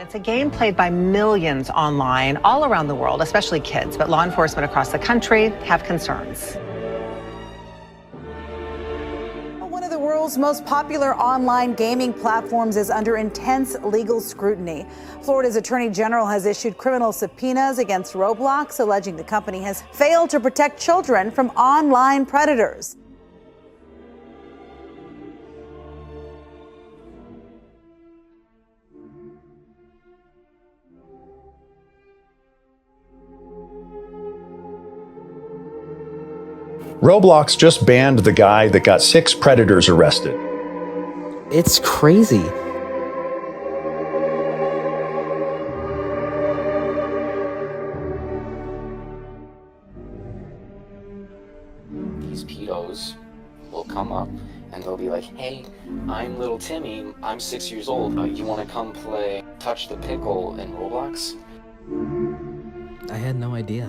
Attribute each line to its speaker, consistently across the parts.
Speaker 1: It's a game played by millions online all around the world, especially kids, but law enforcement across the country have concerns.
Speaker 2: One of the world's most popular online gaming platforms is under intense legal scrutiny. Florida's Attorney General has issued criminal subpoenas against Roblox, alleging the company has failed to protect children from online predators.
Speaker 3: Roblox just banned the guy that got 6 predators arrested.
Speaker 4: It's crazy.
Speaker 5: These pedos will come up and they'll be like, hey, I'm little Timmy, I'm 6 years old. You want to come play Touch the Pickle in Roblox?
Speaker 4: I had no idea.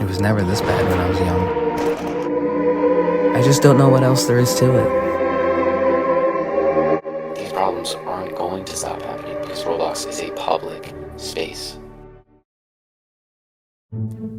Speaker 4: It was never this bad when I was young. I just don't know what else there is to it.
Speaker 5: These problems aren't going to stop happening because Roblox is a public space.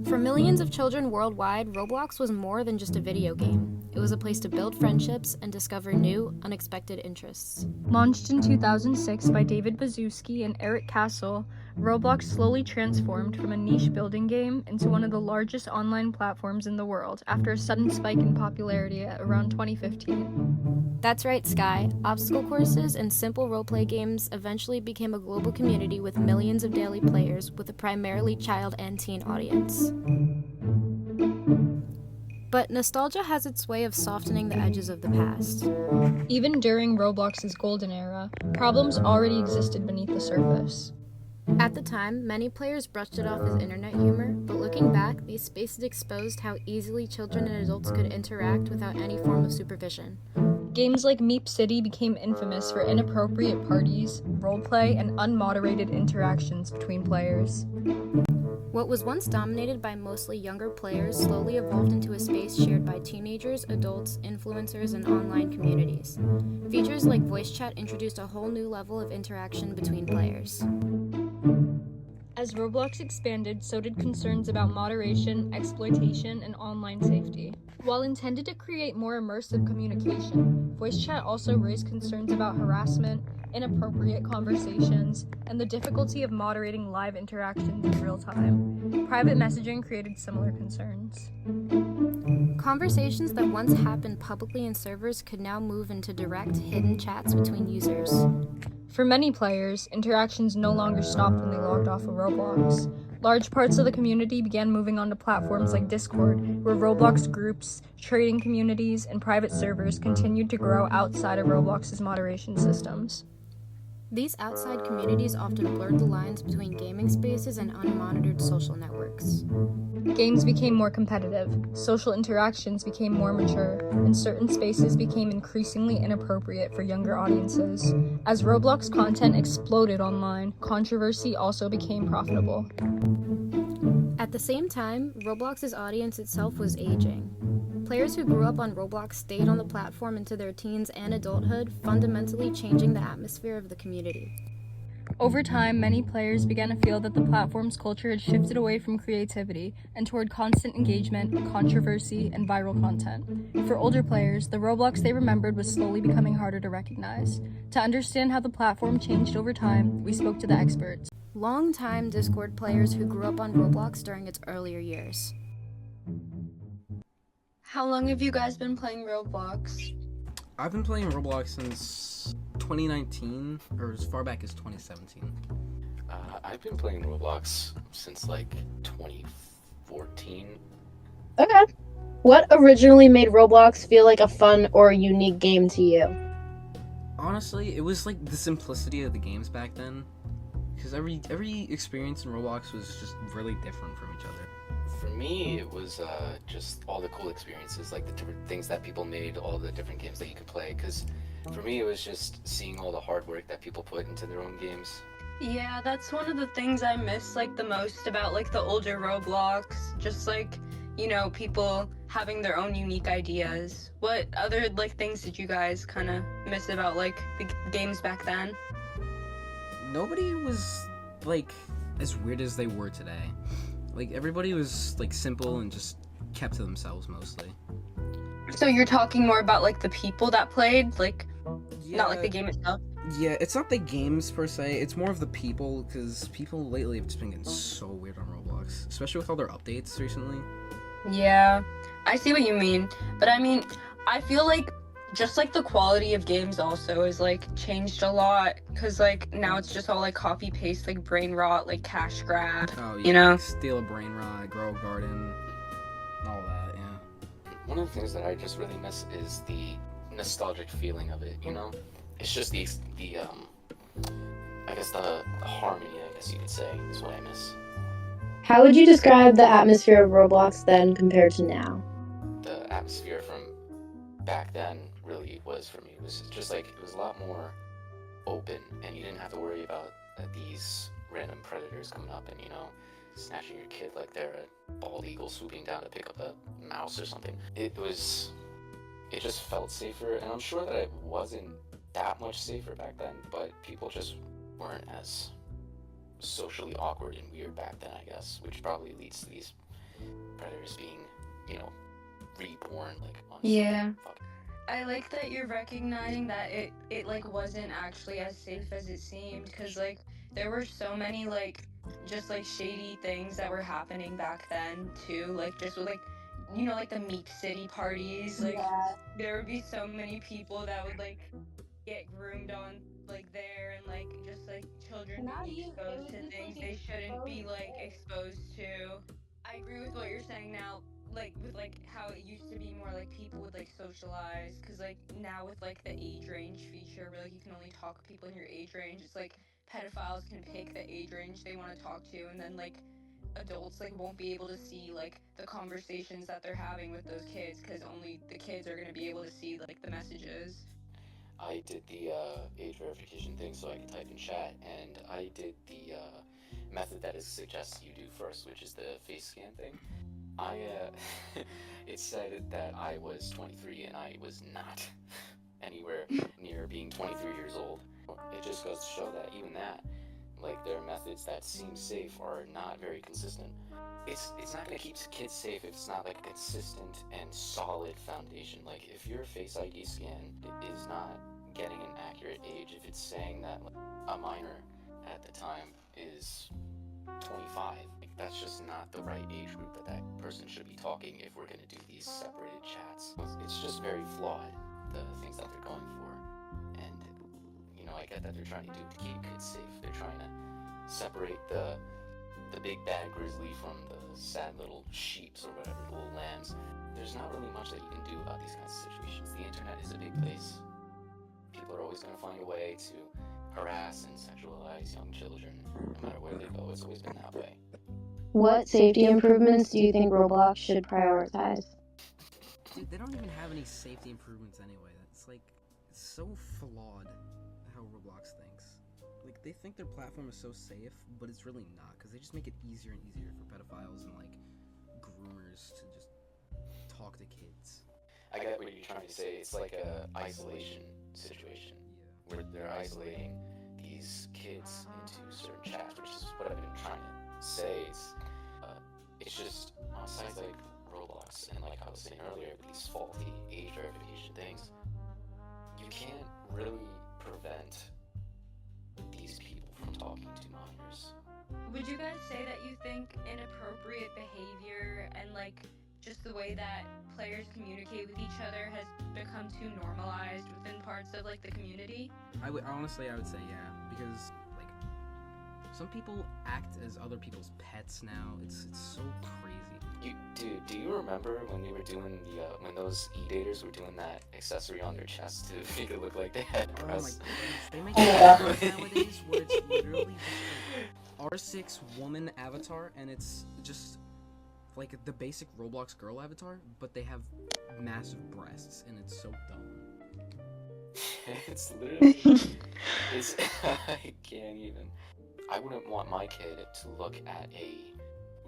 Speaker 6: For millions of children worldwide, Roblox was more than just a video game. It was a place to build friendships and discover new, unexpected interests.
Speaker 7: Launched in 2006 by David Baszucki and Eric Castle, Roblox slowly transformed from a niche building game into one of the largest online platforms in the world after a sudden spike in popularity at around 2015.
Speaker 6: That's right, Sky. Obstacle courses and simple roleplay games eventually became a global community with millions of daily players with a primarily child and teen audience. But nostalgia has its way of softening the edges of the past.
Speaker 7: Even during Roblox's golden era, problems already existed beneath the surface.
Speaker 6: At the time, many players brushed it off as internet humor, but looking back, these spaces exposed how easily children and adults could interact without any form of supervision.
Speaker 7: Games like Meep City became infamous for inappropriate parties, roleplay, and unmoderated interactions between players.
Speaker 6: What was once dominated by mostly younger players slowly evolved into a space shared by teenagers, adults, influencers, and online communities. Features like voice chat introduced a whole new level of interaction between players.
Speaker 7: As Roblox expanded, so did concerns about moderation, exploitation, and online safety. While intended to create more immersive communication, voice chat also raised concerns about harassment, inappropriate conversations, and the difficulty of moderating live interactions in real time. Private messaging created similar concerns.
Speaker 6: Conversations that once happened publicly in servers could now move into direct, hidden chats between users.
Speaker 7: For many players, interactions no longer stopped when they logged off of Roblox. Large parts of the community began moving onto platforms like Discord, where Roblox groups, trading communities, and private servers continued to grow outside of Roblox's moderation systems.
Speaker 6: These outside communities often blurred the lines between gaming spaces and unmonitored social networks.
Speaker 7: Games became more competitive, social interactions became more mature, and certain spaces became increasingly inappropriate for younger audiences. As Roblox content exploded online, controversy also became profitable.
Speaker 6: At the same time, Roblox's audience itself was aging. Players who grew up on Roblox stayed on the platform into their teens and adulthood, fundamentally changing the atmosphere of the community.
Speaker 7: Over time, many players began to feel that the platform's culture had shifted away from creativity and toward constant engagement, controversy, and viral content. For older players, the Roblox they remembered was slowly becoming harder to recognize. To understand how the platform changed over time, we spoke to the experts.
Speaker 6: Longtime Discord players who grew up on Roblox during its earlier years.
Speaker 8: How long have you guys been playing Roblox?
Speaker 9: I've been playing Roblox since 2019, or as far back as 2017.
Speaker 5: I've been playing Roblox since like 2014.
Speaker 8: Okay. What originally made Roblox feel like a fun or unique game to you?
Speaker 9: Honestly, it was like the simplicity of the games back then. Because every experience in Roblox was just really different from each other.
Speaker 5: For me, it was just all the cool experiences, like the different things that people made, all the different games that you could play. Because for me, it was just seeing all the hard work that people put into their own games.
Speaker 8: Yeah, that's one of the things I miss like the most about like the older Roblox. Just like
Speaker 10: you know, people having their own unique ideas. What other like things did you guys kind of miss about like the games back then?
Speaker 9: Nobody was like as weird as they were today. Like everybody was like simple and just kept to themselves mostly.
Speaker 10: So you're talking more about like the people that played, like not like the
Speaker 9: Yeah.
Speaker 10: game itself.
Speaker 9: Yeah, it's not the games per se. It's more of the people, because people lately have just been getting so weird on Roblox, especially with all their updates recently.
Speaker 10: Yeah, I see what you mean. But I mean, I feel like just like the quality of games also is like changed a lot because like now it's just all like copy paste, like brain rot, like cash grab,
Speaker 9: Oh yeah,
Speaker 10: you know?
Speaker 9: like steal a brain rot, grow a garden, all that. Yeah.
Speaker 5: One of the things that I just really miss is the nostalgic feeling of it, you know? It's just the I guess the harmony, I guess you could say, is what I miss.
Speaker 8: How would you describe the atmosphere of Roblox then compared to now?
Speaker 5: The atmosphere from back then really was for me. It was just like, it was a lot more open, and you didn't have to worry about these random predators coming up and, you know, snatching your kid like they're a bald eagle swooping down to pick up a mouse or something. It just felt safer, and I'm sure that it wasn't that much safer back then, but people just weren't as socially awkward and weird back then, I guess, which probably leads to these predators being, you know, reborn, like, honestly.
Speaker 10: Yeah. I like that you're recognizing that it like wasn't actually as safe as it seemed, because like there were so many like just like shady things that were happening back then too, like just with like, you know, like the Meat City parties, like there would be so many people that would like get groomed on like there, and like just like children being exposed to things they shouldn't be like exposed to. I agree with what you're saying now, like with like how it used to be more like people would like socialize, because like now with like the age range feature where like you can only talk to people in your age range, it's like pedophiles can pick the age range they want to talk to, and then like adults like won't be able to see like the conversations that they're having with those kids, because only the kids are going to be able to see like the messages.
Speaker 5: I did the age verification thing so I could type in chat, and I did the method that it suggests you do first, which is the face scan thing. It said that I was 23 and I was not anywhere near being 23 years old. It just goes to show that even that, like, their methods that seem safe are not very consistent. It's not gonna keep kids safe if it's not like a consistent and solid foundation. Like, if your Face ID scan is not getting an accurate age, if it's saying that like, a minor at the time is 25, like, that's just not the right age group that person should be talking if we're gonna do these separated chats. It's just very flawed, the things that they're going for. And, you know, I get that they're trying to do to keep kids safe. They're trying to separate the big bad grizzly from the sad little sheeps or whatever, the little lambs. There's not really much that you can do about these kinds of situations. The internet is a big place. People are always going to find a way to harass and sexualize young children. No matter where they go, it's always been that way.
Speaker 8: What safety improvements do you think Roblox should prioritize?
Speaker 9: Dude, they don't even have any safety improvements anyway. It's like, it's so flawed how Roblox thinks. Like, they think their platform is so safe, but it's really not, because they just make it easier and easier for pedophiles and, like, groomers to just talk to kids.
Speaker 5: I get what you're trying to say. It's like a isolation situation, where they're isolating these kids into certain chats, which is what I've been trying to say. It's just on sites like Roblox, and like I was saying earlier, with these faulty age verification things, you can't really prevent these people from talking to minors.
Speaker 10: Would you guys say that you think inappropriate behavior and like just the way that players communicate with each other has become too normalized within parts of like the community?
Speaker 9: Honestly, I would say yeah, because like some people act as other people's pets now. It's so crazy.
Speaker 5: Do you remember when they were doing the when those e-daters were doing that accessory on their chest to make it look like they had breasts?
Speaker 9: Oh my goodness, they make it nowadays where it's literally just like R6 woman avatar, and it's just like the basic Roblox girl avatar, but they have massive breasts, and it's so dumb.
Speaker 5: It's literally, I can't even. I wouldn't want my kid to look at a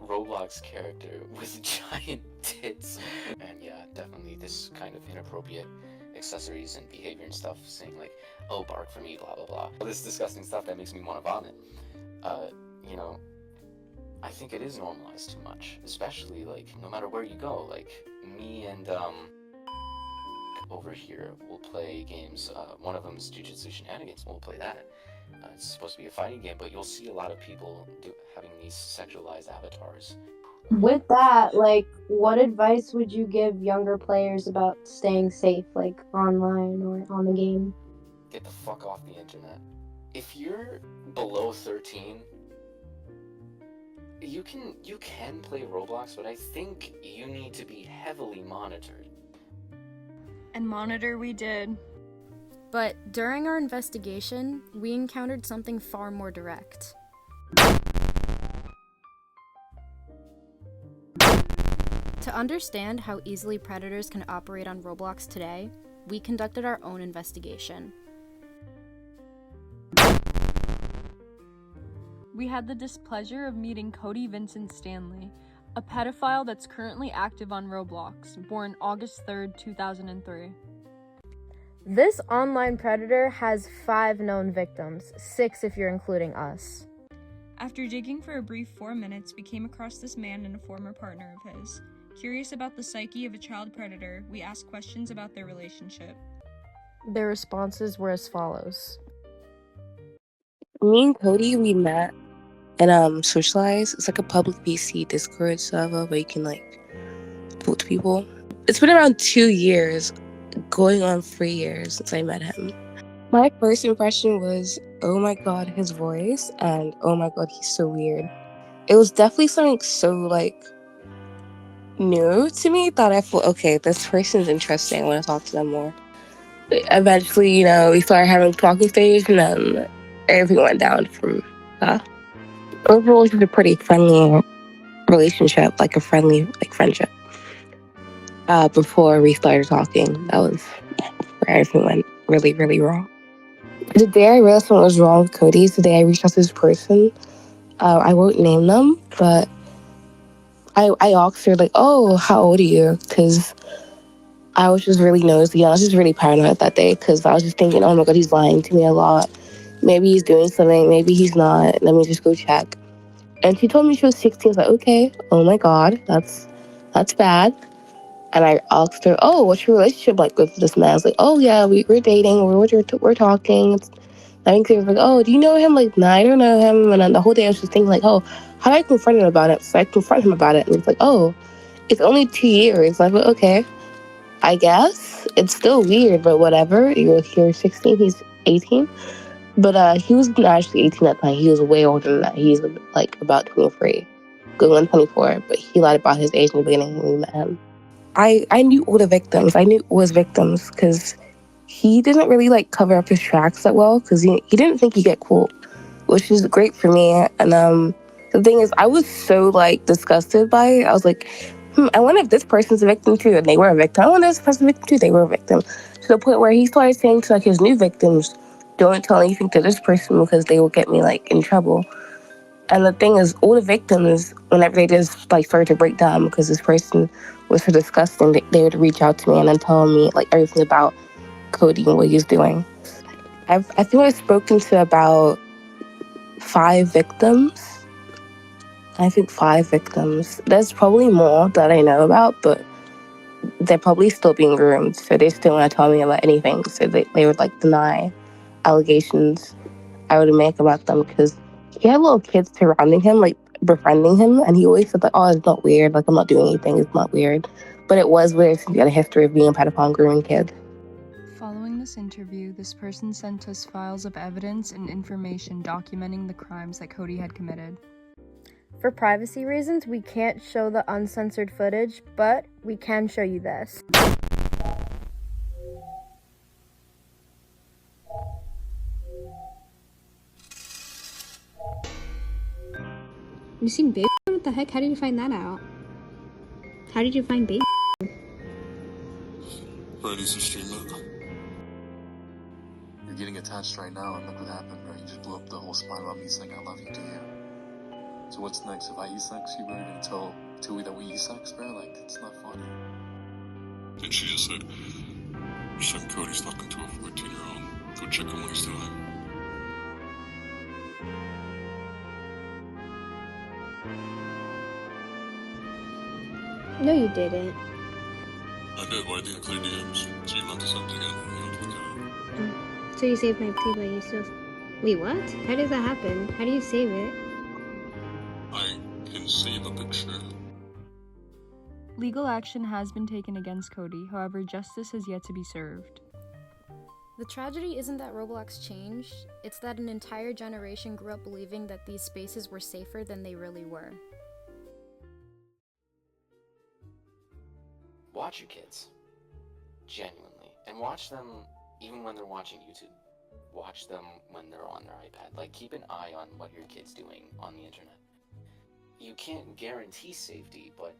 Speaker 5: Roblox character with giant tits. And yeah, definitely this kind of inappropriate accessories and behavior and stuff, saying like, oh, bark for me, blah blah blah. All this disgusting stuff that makes me want to vomit. You know, I think it is normalized too much, especially like no matter where you go. Like me and over here we'll play games. One of them is Jujutsu Shenanigans. We'll play that. It's supposed to be a fighting game, but you'll see a lot of people having these sexualized avatars.
Speaker 8: With that, like, what advice would you give younger players about staying safe, like online or on the game?
Speaker 5: Get the fuck off the internet. If you're below 13, you can play Roblox, but I think you need to be heavily monitored.
Speaker 7: And monitor we did.
Speaker 6: But during our investigation, we encountered something far more direct. To understand how easily predators can operate on Roblox today, we conducted our own investigation.
Speaker 7: We had the displeasure of meeting Cody Vincent Stanley, a pedophile that's currently active on Roblox, born August 3rd, 2003.
Speaker 8: This online predator has 5 known victims, 6 if you're including us.
Speaker 7: After digging for a brief 4 minutes, we came across this man and a former partner of his. Curious about the psyche of a child predator, we asked questions about their relationship.
Speaker 8: Their responses were as follows.
Speaker 11: Me and Cody, we met and socialize. It's like a public PC Discord server where you can like talk to people. It's been around 2 years, going on 3 years since I met him. My first impression was, oh my god, his voice, and oh my god, he's so weird. It was definitely something so like new to me that I thought, okay, this person's interesting. I want to talk to them more. Eventually, we started having a talking stage, and then everything went down from that. Overall, it was a pretty friendly relationship, like a friendly friendship. Before we started talking, that was where everything went really, really wrong. The day I realized what was wrong with Cody is the day I reached out to this person. I won't name them, but I asked her, like, oh, how old are you? Because I was just really nosy. I was just really paranoid that day because I was just thinking, oh my god, he's lying to me a lot. Maybe he's doing something. Maybe he's not. Let me just go check. And she told me she was 16. I was like, okay, oh my god, that's bad. And I asked her, oh, what's your relationship like with this man? I was like, oh yeah, we're dating. We're talking. I think they were like, oh, do you know him? Like, nah, I don't know him. And then the whole day I was just thinking, like, oh, how do I confront him about it? So I confront him about it. And he's like, oh, it's only 2 years. I went, okay, I guess. It's still weird, but whatever. You're 16, he's 18. But he was not actually 18 at the time. He was way older than that. He's like about 23, going on 24. But he lied about his age in the beginning when we met him. I knew all the victims. I knew all his victims because he didn't really like cover up his tracks that well because he didn't think he'd get caught, which is great for me. And the thing is, I was so like disgusted by it. I was like, I wonder if this person's a victim too, and they were a victim. I wonder if this person's a victim too, they were a victim. To the point where he started saying to like his new victims, don't tell anything to this person because they will get me like in trouble. And the thing is, all the victims, whenever they just like started to break down because this person was so disgusting, they would reach out to me and then tell me like everything about Cody and what he's doing. I think I've spoken to about 5 victims. I think 5 victims. There's probably more that I know about, but they're probably still being groomed, so they still want to tell me about anything. So they would like deny allegations I would make about them because he had little kids surrounding him, like befriending him, and he always said like, oh, it's not weird, like I'm not doing anything, it's not weird. But it was weird since he had a history of being a pedophile and grooming kids.
Speaker 7: Following this interview, this person sent us files of evidence and information documenting the crimes that Cody had committed.
Speaker 8: For privacy reasons, we can't show the uncensored footage, but we can show you this.
Speaker 12: You seen baby? What the heck? How did you find that out? How did you find baby?
Speaker 13: Ready to stream it? You're getting attached right now, and look what happened, right? You just blew up the whole spot about me saying I love you to you. So what's next? If I eat sex, you better gonna tell Tui that we eat sex, bro? Like, it's not funny.
Speaker 14: Then she just said, your son Cody's talking to a 14-year-old. Go check him when he's doing.
Speaker 12: No, you didn't.
Speaker 14: I did, but I didn't clear DMs. So you left us up together. You don't look at it.
Speaker 12: So you saved my plea, but you still... Wait, what? How does that happen? How do you save it?
Speaker 14: I can save a picture.
Speaker 7: Legal action has been taken against Cody, however, justice has yet to be served.
Speaker 6: The tragedy isn't that Roblox changed, it's that an entire generation grew up believing that these spaces were safer than they really were.
Speaker 5: Watch your kids, genuinely, and watch them even when they're watching YouTube. Watch them when they're on their iPad. Like, keep an eye on what your kid's doing on the internet. You can't guarantee safety, but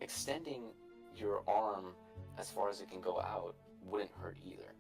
Speaker 5: extending your arm as far as it can go out wouldn't hurt either.